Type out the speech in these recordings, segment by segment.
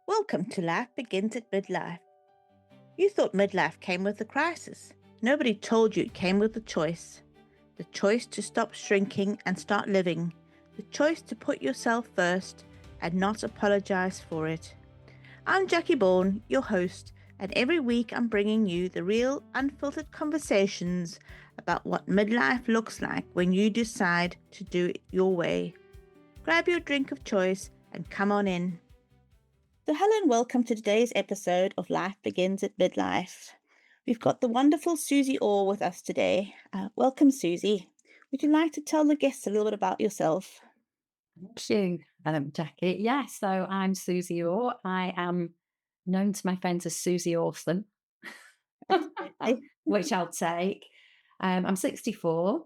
Welcome to Life Begins at Midlife. You thought midlife came with a crisis. Nobody told you it came with a choice. The choice to stop shrinking and start living. The choice to put yourself first and not apologize for it. I'm Jackie Bourne, your host, and every week I'm bringing you the real, unfiltered conversations about what midlife looks like when you decide to do it your way. Grab your drink of choice and come on in. So hello and welcome to today's episode of Life Begins at Midlife. We've got the wonderful Suzy Orr with us today. Welcome, Suzy. Would you like to tell the guests a little bit about yourself? Thank you, Jackie. Yeah, so I'm Suzy Orr. I am known to my friends as Suzy Orson, Absolutely. which I'll take. I'm 64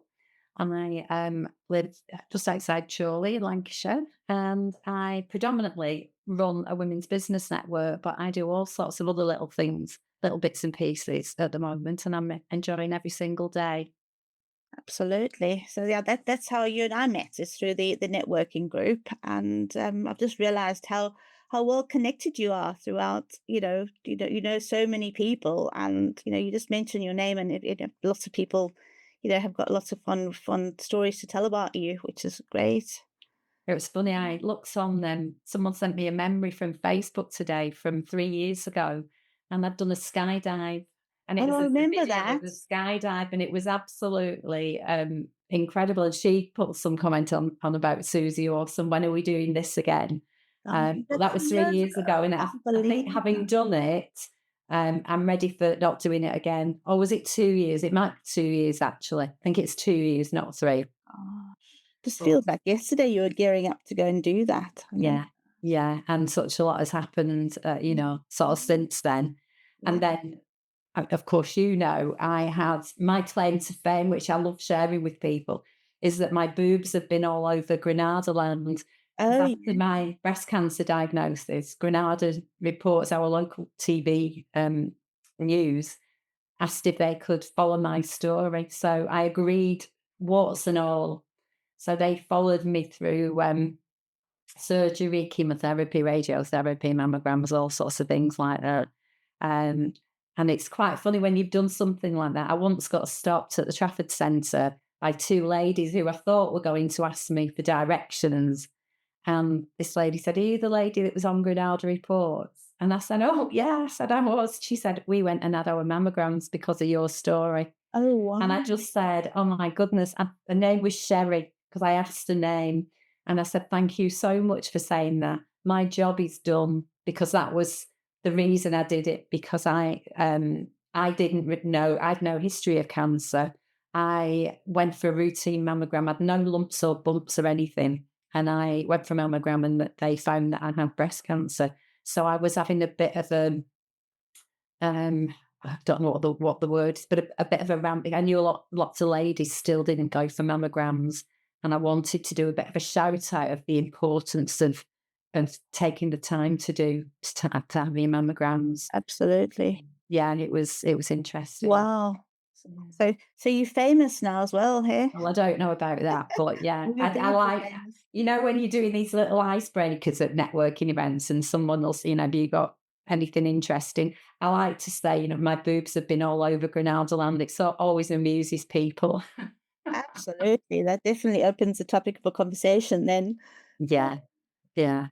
and I live just outside Chorley in Lancashire. And I predominantly run a women's business network, but I do all sorts of other little things, little bits and pieces at the moment. And I'm enjoying every single day. Absolutely. So yeah, that's how you and I met, is through the networking group, and I've just realised how well connected you are throughout. You know so many people, and you just mention your name, and lots of people, have got lots of fun stories to tell about you, which is great. It was funny, I looked on them. Someone sent me a memory from Facebook today from 3 years ago, and I'd done a skydive, and it Oh, was I a remember video of that. the skydive, and it was absolutely, incredible, and she put some comment on about Susie Orson, "When are we doing this again?" Oh, But that's that was 3 years years ago, ago. and Can't I believe think having that. done it, I'm ready for not doing it again. Or was it 2 years? It might be 2 years, actually. I think it's 2 years, not 3. Oh, just But feels like yesterday you were gearing up to go and do that. I remember. yeah, yeah, and such a lot has happened, sort of since then. Yeah. And then, of course, I had my claim to fame, which I love sharing with people, is that my boobs have been all over Granada land. Because Oh, after yeah. my breast cancer diagnosis, Granada Reports, our local TV news, asked if they could follow my story. So I agreed, warts and all. So they followed me through surgery, chemotherapy, radiotherapy, mammograms, all sorts of things like that. Um, and it's quite funny when you've done something like that. I once got stopped at the Trafford Centre by two ladies who I thought were going to ask me for directions. And this lady said, "Are you the lady that was on Granada Reports?" And I said, "Oh, yeah." I said, "I was." She said, "We went and had our mammograms because of your story." Oh, And I wow. just said, "Oh my goodness." And her name was Sherry because I asked her name. And I said, "Thank you so much for saying that. My job is done," because that was the reason I did it, because I didn't know, I'd no history of cancer. I went for a routine mammogram, I had no lumps or bumps or anything. And I went for a mammogram and they found that I had breast cancer. So I was having a bit of a I don't know what the word is, but a bit of a ramping. I knew lots of ladies still didn't go for mammograms, and I wanted to do a bit of a shout out of the importance of taking the time to have your mammograms. Absolutely. Yeah, and it was interesting. Wow. Yeah. So you're famous now as well, hey? Well, I don't know about that, but yeah, You're I definitely like, famous. when you're doing these little icebreakers at networking events and someone will say, "Have you got anything interesting?" I like to say, "My boobs have been all over Granada land." It always amuses people. Absolutely. That definitely opens the topic for conversation then. Yeah, yeah.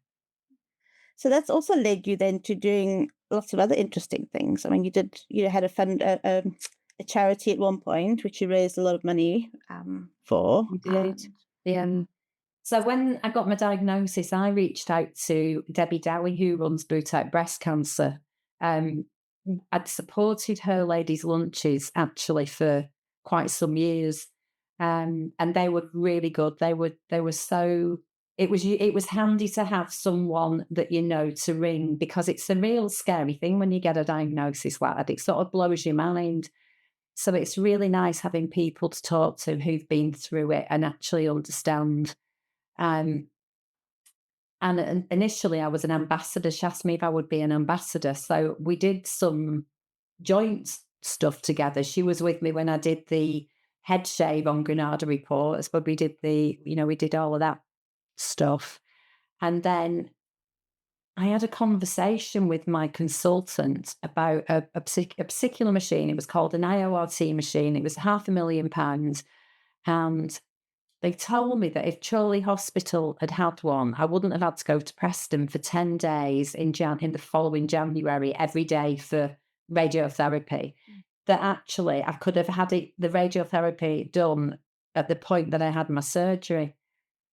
So that's also led you then to doing lots of other interesting things. I mean, you had a charity at one point, which you raised a lot of money for. We did. Yeah. So when I got my diagnosis, I reached out to Debbie Dowie, who runs Boot Out Breast Cancer. Um, I'd supported her ladies' lunches actually for quite some years, and they were really good. They were so. It was handy to have someone that to ring, because it's a real scary thing when you get a diagnosis like that. It sort of blows your mind. So it's really nice having people to talk to who've been through it and actually understand. Um, and initially, I was an ambassador. She asked me if I would be an ambassador. So we did some joint stuff together. She was with me when I did the head shave on Granada Reports, but we did we did all of that stuff. And then I had a conversation with my consultant about a particular machine. It was called an IORT machine. It was £500,000. And they told me that if Chorley Hospital had had one, I wouldn't have had to go to Preston for 10 days in the following January every day for radiotherapy. That actually I could have had the radiotherapy done at the point that I had my surgery.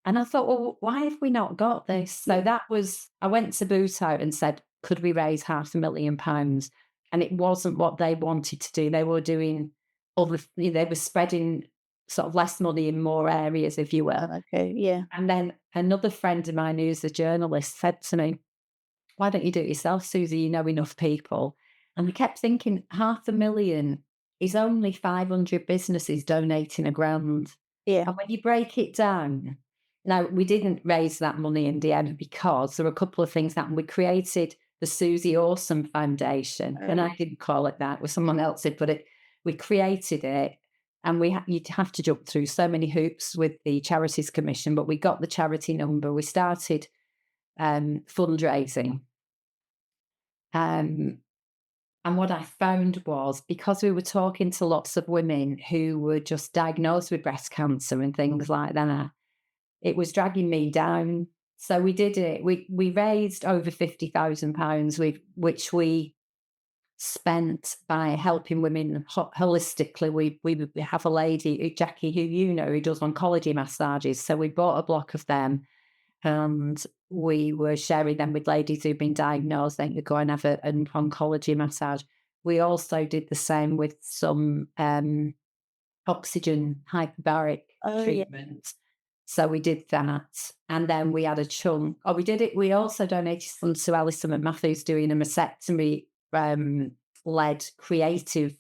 And I thought, well, why have we not got this? So that was, I went to Boot Out and said, could we raise £500,000? And it wasn't what they wanted to do. They were doing they were spreading sort of less money in more areas, if you will. Okay, yeah. And then another friend of mine who's a journalist said to me, why don't you do it yourself, Susie? You know enough people. And I kept thinking, 500,000 is only 500 businesses donating £1,000. Yeah. And when you break it down, now we didn't raise that money in the end because there were a couple of things that happened. We created the Suzy Awesome Foundation, and I didn't call it that, it was someone else did, but we created it. And you'd have to jump through so many hoops with the Charities Commission, but we got the charity number. We started fundraising. And what I found was, because we were talking to lots of women who were just diagnosed with breast cancer and things like that, it was dragging me down. So we did it. We raised over £50,000, which we spent by helping women holistically. We have a lady, Jackie, who you know, who does oncology massages. So we bought a block of them, and we were sharing them with ladies who've been diagnosed. They could go and have an oncology massage. We also did the same with some oxygen hyperbaric Oh, yeah. treatment. So we did that. And then we had a chunk. Oh, we did it. We also donated some to Alison McMathews doing a mastectomy led creative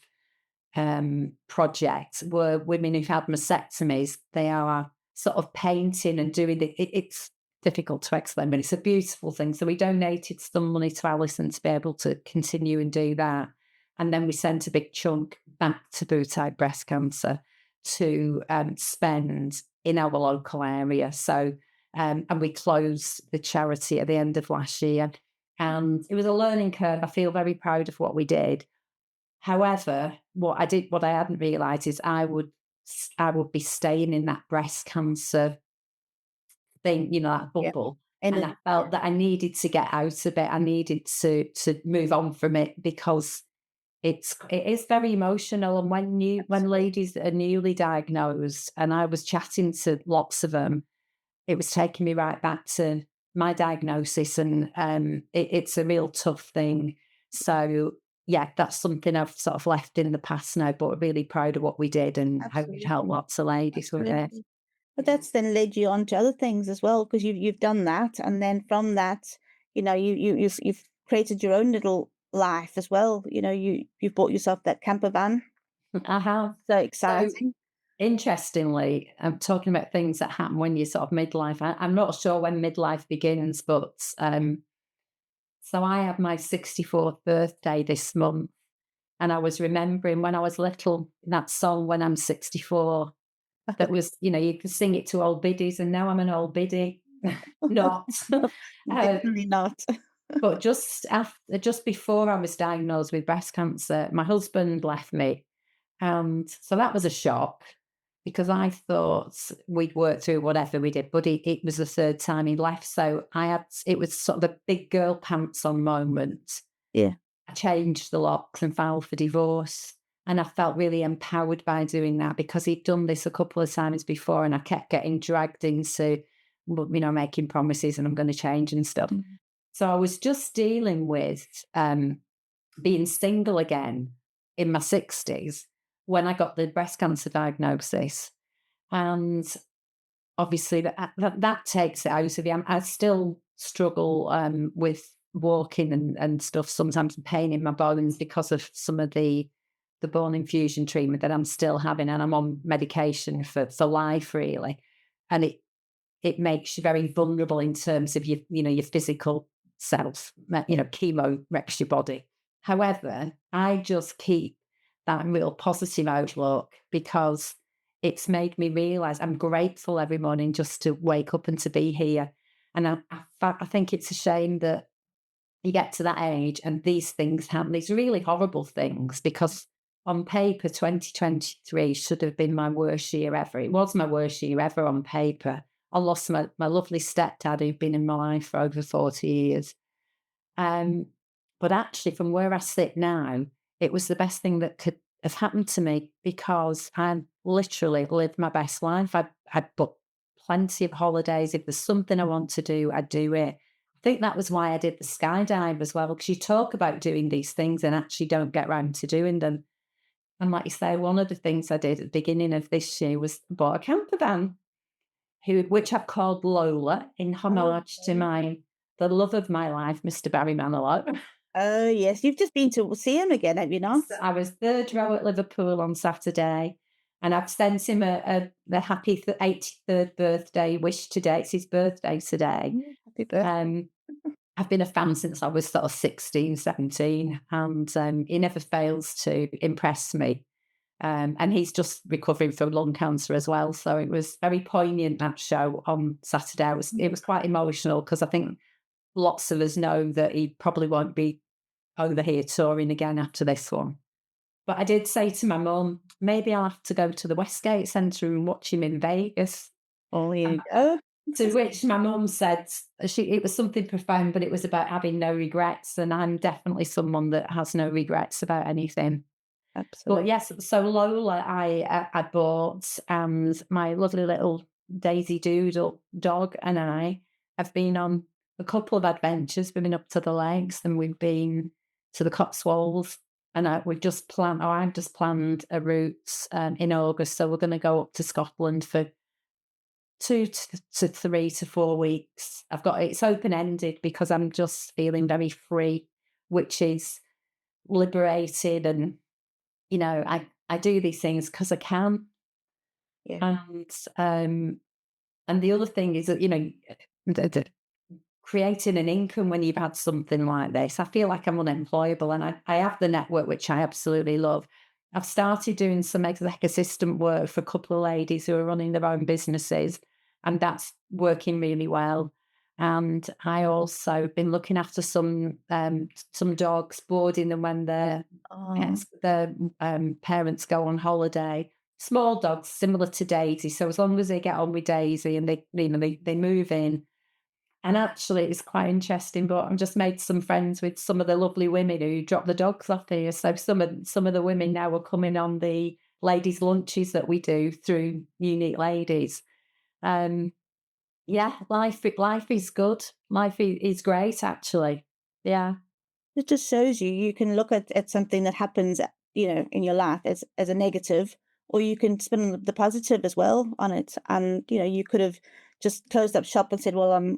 project where women who've had mastectomies, they are sort of painting and doing it's difficult to explain, but it's a beautiful thing. So we donated some money to Alison to be able to continue and do that. And then we sent a big chunk back to Boot Out Breast Cancer to spend in our local area. So, and we closed the charity at the end of last year. And it was a learning curve. I feel very proud of what we did. However, what I hadn't realised is I would be staying in that breast cancer thing, that Yeah. bubble. And And I felt that I needed to get out of it. I needed to move on from it because it is very emotional. And when ladies are newly diagnosed, and I was chatting to lots of them, it was taking me right back to my diagnosis, and it's a real tough thing. So yeah, that's something I've sort of left in the past now, but really proud of what we did and how we absolutely, helped lots of ladies with it. absolutely. But that's then led you on to other things as well, because you've done that, and then from that, you've created your own little life as well. You've bought yourself that camper van. I have. So So exciting. interestingly, I'm talking about things that happen when you're sort of midlife. I'm not sure when midlife begins, but so I had my 64th birthday this month, and I was remembering when I was little, that song, When I'm 64, that was, you can sing it to old biddies, and now I'm an old biddy. Not. uh, Definitely not. but just before I was diagnosed with breast cancer, my husband left me. And so that was a shock because I thought we'd worked through whatever we did, but it was the third time he left. So it was sort of a big girl pants on moment. Yeah. I changed the locks and filed for divorce. And I felt really empowered by doing that because he'd done this a couple of times before, and I kept getting dragged into, making promises and I'm going to change and stuff. Mm. So I was just dealing with being single again in my 60s when I got the breast cancer diagnosis. And obviously that takes it out of you. I still struggle with walking and stuff, sometimes pain in my bones because of some of the bone infusion treatment that I'm still having, and I'm on medication for life, really. And it makes you very vulnerable in terms of your physical self. Chemo wrecks your body. However, I just keep that real positive outlook because it's made me realize I'm grateful every morning just to wake up and to be here. And I think it's a shame that you get to that age and these things happen, these really horrible things, because on paper, 2023 should have been my worst year ever. It was my worst year ever on paper. I lost my lovely stepdad who'd been in my life for over 40 years. Um, but actually, from where I sit now, it was the best thing that could have happened to me because I literally lived my best life. I booked plenty of holidays. If there's something I want to do, I do it. I think that was why I did the skydive as well, because you talk about doing these things and actually don't get around to doing them. And like you say, one of the things I did at the beginning of this year was bought a camper van, which I've called Lola in homage to Okay. the love of my life, Mr. Barry Manilow. Oh, yes. You've just been to see him again, have you not? So I was third row at Liverpool on Saturday, and I've sent him a happy 83rd birthday wish today. It's his birthday today. Happy birthday. Um, I've been a fan since I was sort of 16, 17, and he never fails to impress me. And he's just recovering from lung cancer as well. So it was very poignant, that show on Saturday. It was quite emotional because I think lots of us know that he probably won't be over here touring again after this one. But I did say to my mum, maybe I'll have to go to the Westgate Centre and watch him in Vegas. Oh, here And you go. to which my mum said, it was something profound, but it was about having no regrets. And I'm definitely someone that has no regrets about anything. But Absolutely. yes, so Lola, I bought, and my lovely little Daisy Doodle dog and I have been on a couple of adventures. We've been up to the lakes and we've been to the Cotswolds, and we've just planned. Oh, I've just planned a route in August, so we're going to go up to Scotland for 2 to 3 to 4 weeks. It's open ended because I'm just feeling very free, which is liberated, and I do these things because I can. Yeah. And and the other thing is that, the creating an income when you've had something like this. I feel like I'm unemployable, and I have the network, which I absolutely love. I've started doing some exec assistant work for a couple of ladies who are running their own businesses, and that's working really well. And I also been looking after some dogs, boarding them when Oh, their parents go on holiday. Small dogs, similar to Daisy. So as long as they get on with Daisy and they move in, and actually, it's quite interesting. But I've just made some friends with some of the lovely women who drop the dogs off here. So some of the women now are coming on the ladies' lunches that we do through Unique Ladies. Um, yeah, life is good. Life is great, actually. Yeah, it just shows you can look at something that happens, in your life as a negative, or you can spin the positive as well on it. And, you could have just closed up shop and said, well, I'm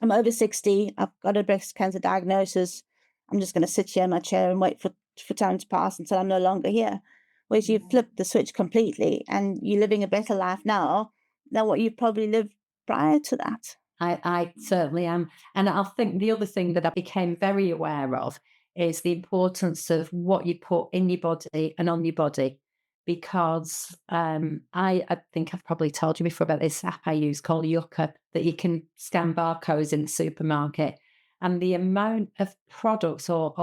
over 60. I've got a breast cancer diagnosis. I'm just going to sit here in my chair and wait for time to pass until I'm no longer here. Whereas you've flipped the switch completely and you're living a better life now than what you probably lived prior to that. I certainly am. And I think the other thing that I became very aware of is the importance of what you put in your body and on your body. Because I think I've probably told you before about this app I use called Yucca, that you can scan barcodes in the supermarket. And the amount of products or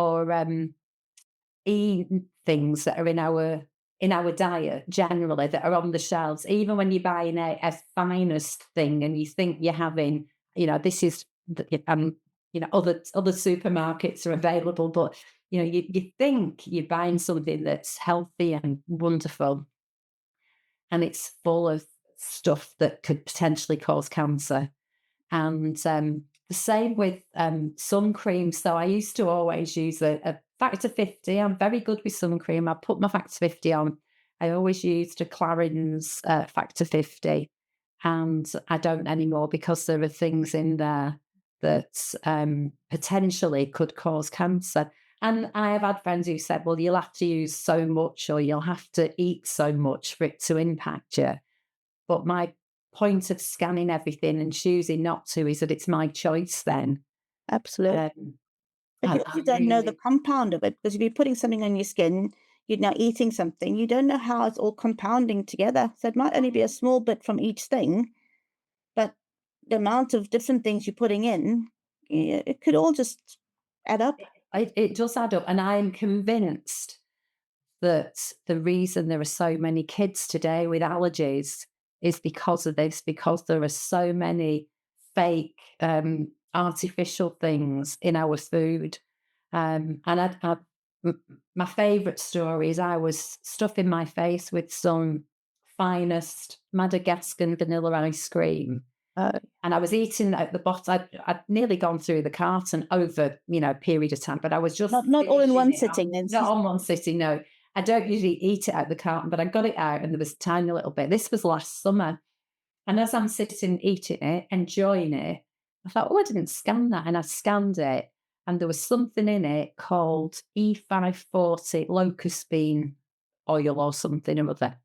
things that are in our diet generally that are on the shelves, even when you're buying a finest thing and you think you're having, this is, other supermarkets are available, but you think you're buying something that's healthy and wonderful, and it's full of stuff that could potentially cause cancer. And the same with sun cream. So I used to always use a factor 50. I'm very good with sun cream. I put my factor 50 on. I always used a Clarins factor 50. And I don't anymore because there are things in there that potentially could cause cancer. And I have had friends who said, well, you'll have to use so much or you'll have to eat so much for it to impact you. But my point of scanning everything and choosing not to is that it's my choice then. Absolutely. Um, But you I also don't know the really compound of it because if you're putting something on your skin, you're now eating something, you don't know how it's all compounding together. So it might only be a small bit from each thing, but the amount of different things you're putting in, it could all just add up. It does add up, and I am convinced that the reason there are so many kids today with allergies is because of this, because there are so many fake, artificial things in our food. And my favourite story is I was stuffing my face with some finest Madagascar vanilla ice cream, Uh, and I was eating at the bottom. I'd nearly gone through the carton over, a period of time, but I was just not all in finishing one it sitting, on, not Nancy. on one sitting, no. I don't usually eat it out the carton, but I got it out and there was a tiny little bit. This was last summer. And as I'm sitting eating it, enjoying it, I thought, oh, I didn't scan that. And I scanned it and there was something in it called E540 locust bean oil or something or other.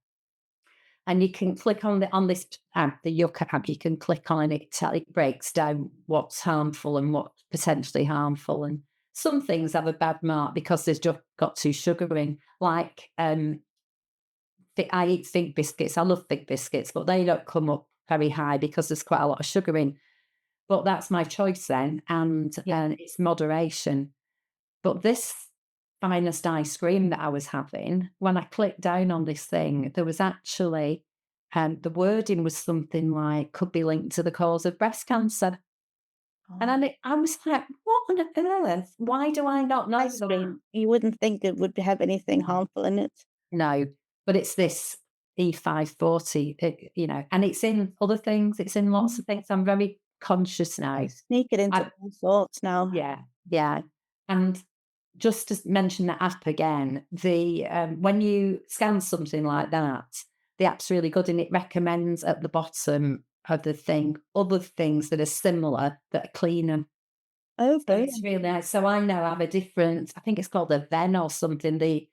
And you can click on this app, the Yucca app. You can click on it. It breaks down what's harmful and what's potentially harmful. And some things have a bad mark because there's just got too sugar in. Like I eat Fig biscuits. I love Fig biscuits, but they don't come up very high because there's quite a lot of sugar in. But that's my choice then, Yeah. and it's moderation. But this finest ice cream that I was having, when I clicked down on this thing, there was actually, the wording was something like, could be linked to the cause of breast cancer. And Oh, I was like, what on earth? Why do I not know ice that? cream. You wouldn't think it would have anything No, harmful in it. no, but it's this E540, and it's in other things. It's in lots Mm. of things. I'm very conscious now. They sneak it into I, all sorts now. yeah, yeah. And just to mention the app again, when you scan something like that, the app's really good and it recommends at the bottom of the thing other things that are similar that are cleaner. Oh, So it's brilliant. really nice. So I now have a different, I think it's called the Ven or something, the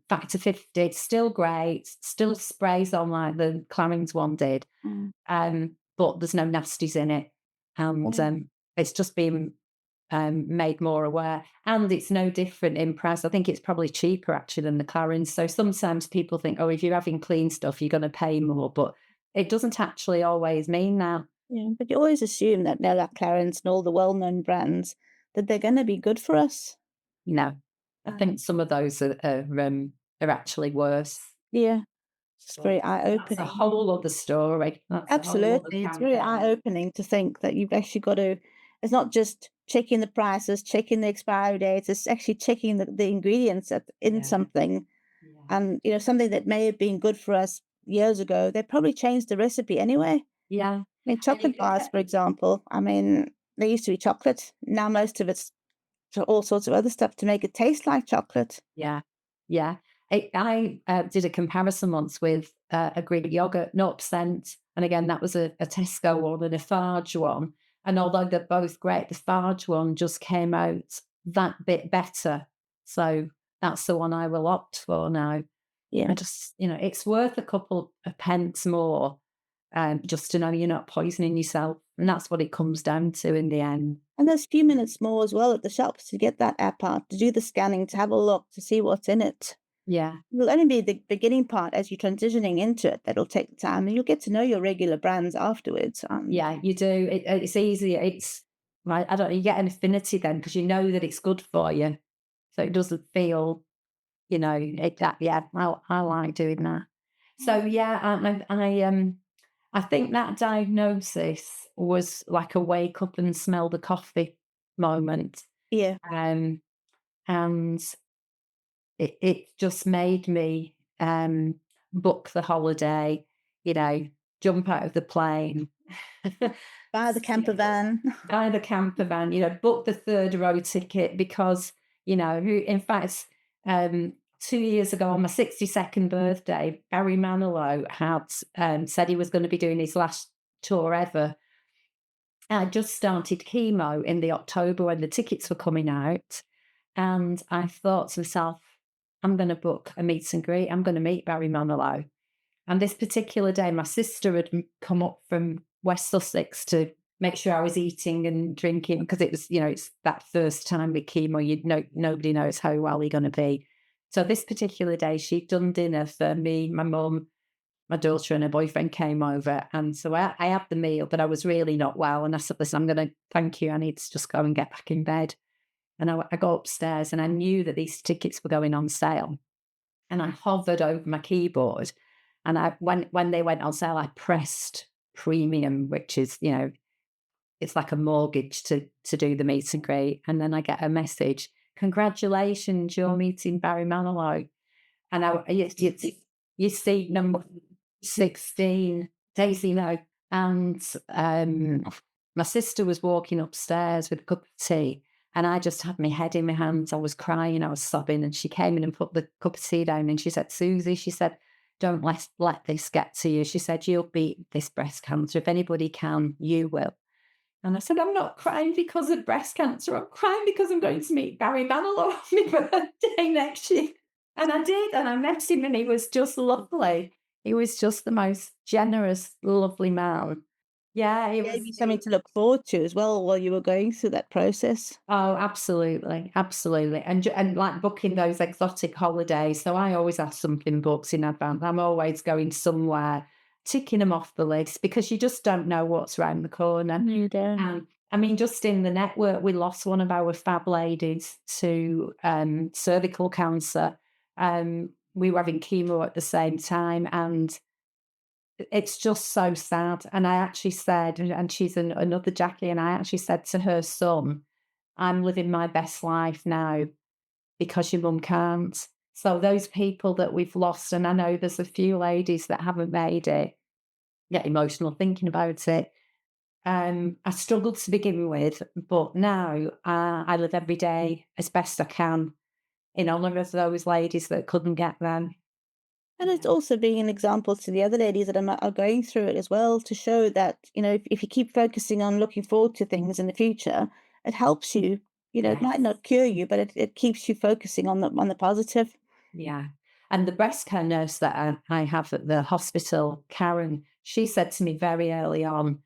Factor 50. It's still great, still sprays on like the Clarins one did, Mm. but there's no nasties in it. And Yeah. it's just been made more aware. And it's no different in price. I think it's probably cheaper actually than the Clarins. So sometimes people think, oh, if you're having clean stuff, you're going to pay more. But it doesn't actually always mean that. Yeah, but you always assume that now that Clarence and all the well-known brands, that they're gonna be good for us. No, I Uh, think some of those are actually worse. yeah, it's But very that's a eye-opening. whole other story. That's a whole other Absolutely, it's very campaign. eye-opening to think that you've actually got to it's not just checking the prices, checking the expiry dates, it's actually checking the ingredients that in Yeah, something. yeah, And, something that may have been good for us years ago, they probably changed the recipe anyway. I yeah. mean, And you chocolate can bars, get for example, I mean, they used to be chocolate. Now most of it's all sorts of other stuff to make it taste like chocolate. yeah, yeah. I did a comparison once with a Greek yogurt, 0%, and again, that was a Tesco one and a Farge one, and although they're both great, the Farge one just came out that bit better, so that's the one I will opt for now. I Yeah. just it's worth a couple of pence more, just to know you're not poisoning yourself, and that's what it comes down to in the end. And there's a few minutes more as well at the shops to get that app out, to do the scanning, to have a look, to see what's in it. Yeah. It'll only be the beginning part as you're transitioning into it that'll take time, and you'll get to know your regular brands afterwards. Yeah, you do. It's easy. It's right. I don't know. You get an affinity then because you know that it's good for you, so it doesn't feel, that. Yeah, I like doing that. So yeah, I think that diagnosis was like a wake up and smell the coffee moment, Yeah, um, and it just made me book the holiday. You know, jump out of the plane. buy the camper van. Buy the camper van, book the third row ticket because, in fact, 2 years ago on my 62nd birthday, Barry Manilow had said he was going to be doing his last tour ever. I just started chemo in the October when the tickets were coming out. And I thought to myself, I'm going to book a meet and greet. I'm going to meet Barry Manilow. And this particular day, my sister had come up from West Sussex to make sure I was eating and drinking because it was, it's that first time with chemo. Nobody knows how well you're going to be. So this particular day, she'd done dinner for me, my mum, my daughter, and her boyfriend came over, and so I had the meal, but I was really not well. And I said, "Listen, I'm going to thank you. I need to just go and get back in bed." And I go upstairs and I knew that these tickets were going on sale. And I hovered over my keyboard. And when they went on sale, I pressed premium, which is, it's like a mortgage to do the meet and greet. And then I get a message, congratulations, you're meeting Barry Manilow. And you see number 16, Daisy no. And my sister was walking upstairs with a cup of tea, and I just had my head in my hands. I was crying, I was sobbing, and she came in and put the cup of tea down, and she said, Susie, she said, don't let this get to you. She said, you'll beat this breast cancer. If anybody can, you will. And I said, I'm not crying because of breast cancer. I'm crying because I'm going to meet Barry Manilow on my birthday next year. And I did. And I met him and he was just lovely. He was just the most generous, lovely man. Yeah, he Gave was. you something to look forward to as well while you were going through that process. Oh, absolutely, absolutely, and like booking those exotic holidays. So I always have something booked in advance. I'm always going somewhere, ticking them off the list because you just don't know what's around the corner. You don't. I mean, just in the network, we lost one of our fab ladies to cervical cancer. We were having chemo at the same time, and it's just so sad. And I actually said, and she's another Jackie, and I actually said to her son, I'm living my best life now because your mum can't. So those people that we've lost, and I know there's a few ladies that haven't made it, get emotional thinking about it. I struggled to begin with, but now I live every day as best I can in honour of those ladies that couldn't get them. And it's also being an example to the other ladies that are going through it as well, to show that, if you keep focusing on looking forward to things in the future, it helps you. It Yes. might not cure you, but it keeps you focusing on the positive. Yeah. And the breast care nurse that I have at the hospital, Karen, she said to me very early on,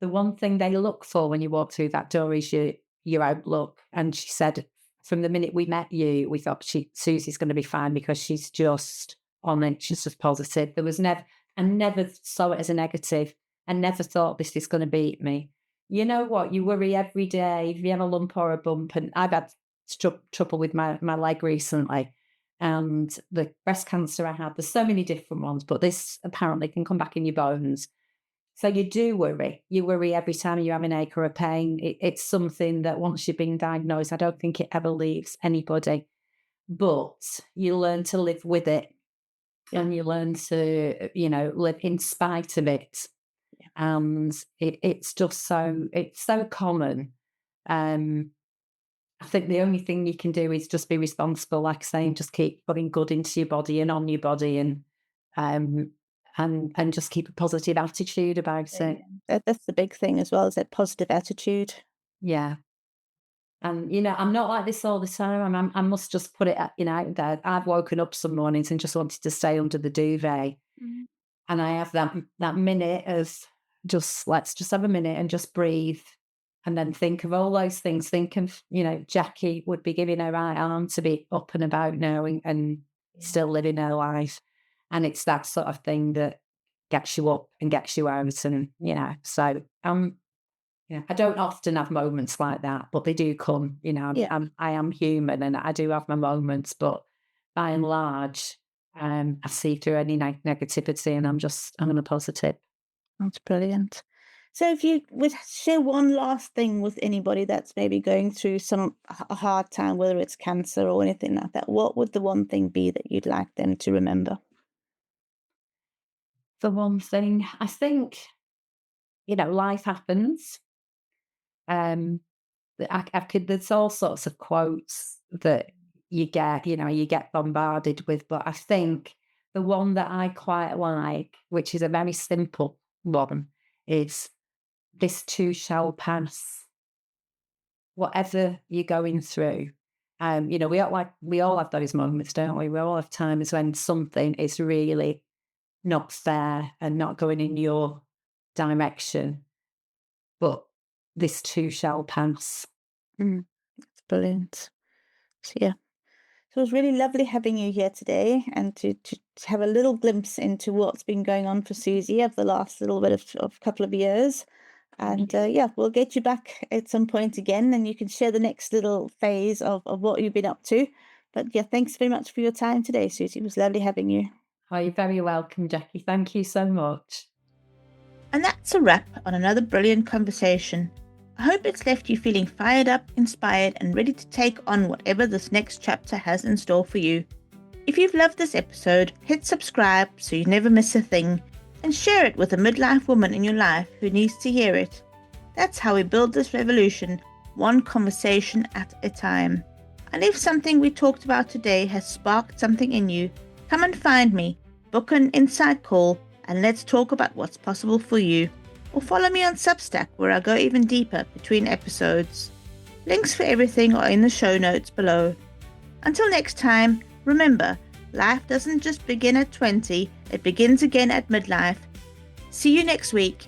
the one thing they look for when you walk through that door is your outlook. And she said, from the minute we met you, we thought Susie's going to be fine because she's just on it. She's just positive. There was never, I never saw it as a negative. I never thought this is going to beat me. You know what? You worry every day if you have a lump or a bump. And I've had trouble with my leg recently. And the breast cancer I had, there's so many different ones, but this apparently can come back in your bones. So you do worry. You worry every time you have an ache or a pain. It's something that once you've been diagnosed, I don't think it ever leaves anybody. But you learn to live with it and you learn to, live in spite of it. And it's just it's so common. I think the only thing you can do is just be responsible, like saying, just keep putting good into your body and on your body um, and just keep a positive attitude about Yeah. it. That's the big thing as well, is that positive attitude. Yeah. And, I'm not like this all the time. I must just put it, out there. I've woken up some mornings and just wanted to stay under the duvet. Mhm. And I have that minute of let's just have a minute and just breathe. And then think of all those things. Think of, Jackie would be giving her right arm to be up and about now and Yeah. still living her life. And it's that sort of thing that gets you up and gets you out. And, so yeah, I don't often have moments like that, but they do come. Yeah, I am human, and I do have my moments. But by and large, I see through any negativity, and I'm in a positive. that's brilliant. So if you would share one last thing with anybody that's maybe going through a hard time, whether it's cancer or anything like that, what would the one thing be that you'd like them to remember? The one thing I think, life happens. Um, I could. There's all sorts of quotes that you get bombarded with, but I think the one that I quite like, which is a very simple one, is this too shall pass. Whatever you're going through, we all have those moments, don't we? We all have times when something is really not fair and not going in your direction, but this too shall pass. Mm, that's brilliant. So, yeah. So it was really lovely having you here today and to have a little glimpse into what's been going on for Susie over the last little bit of couple of years. And we'll get you back at some point again, and you can share the next little phase of what you've been up to. But yeah, thanks very much for your time today, Susie. It was lovely having you. Oh, you're very welcome, Jackie. Thank you so much. And that's a wrap on another brilliant conversation. I hope it's left you feeling fired up, inspired, and ready to take on whatever this next chapter has in store for you. If you've loved this episode, hit subscribe so you never miss a thing, and share it with a midlife woman in your life who needs to hear it. That's how we build this revolution, one conversation at a time. And if something we talked about today has sparked something in you, come and find me, book an insight call, and let's talk about what's possible for you. Or follow me on Substack, where I go even deeper between episodes. Links for everything are in the show notes below. Until next time, remember, life doesn't just begin at 20, it begins again at midlife. See you next week.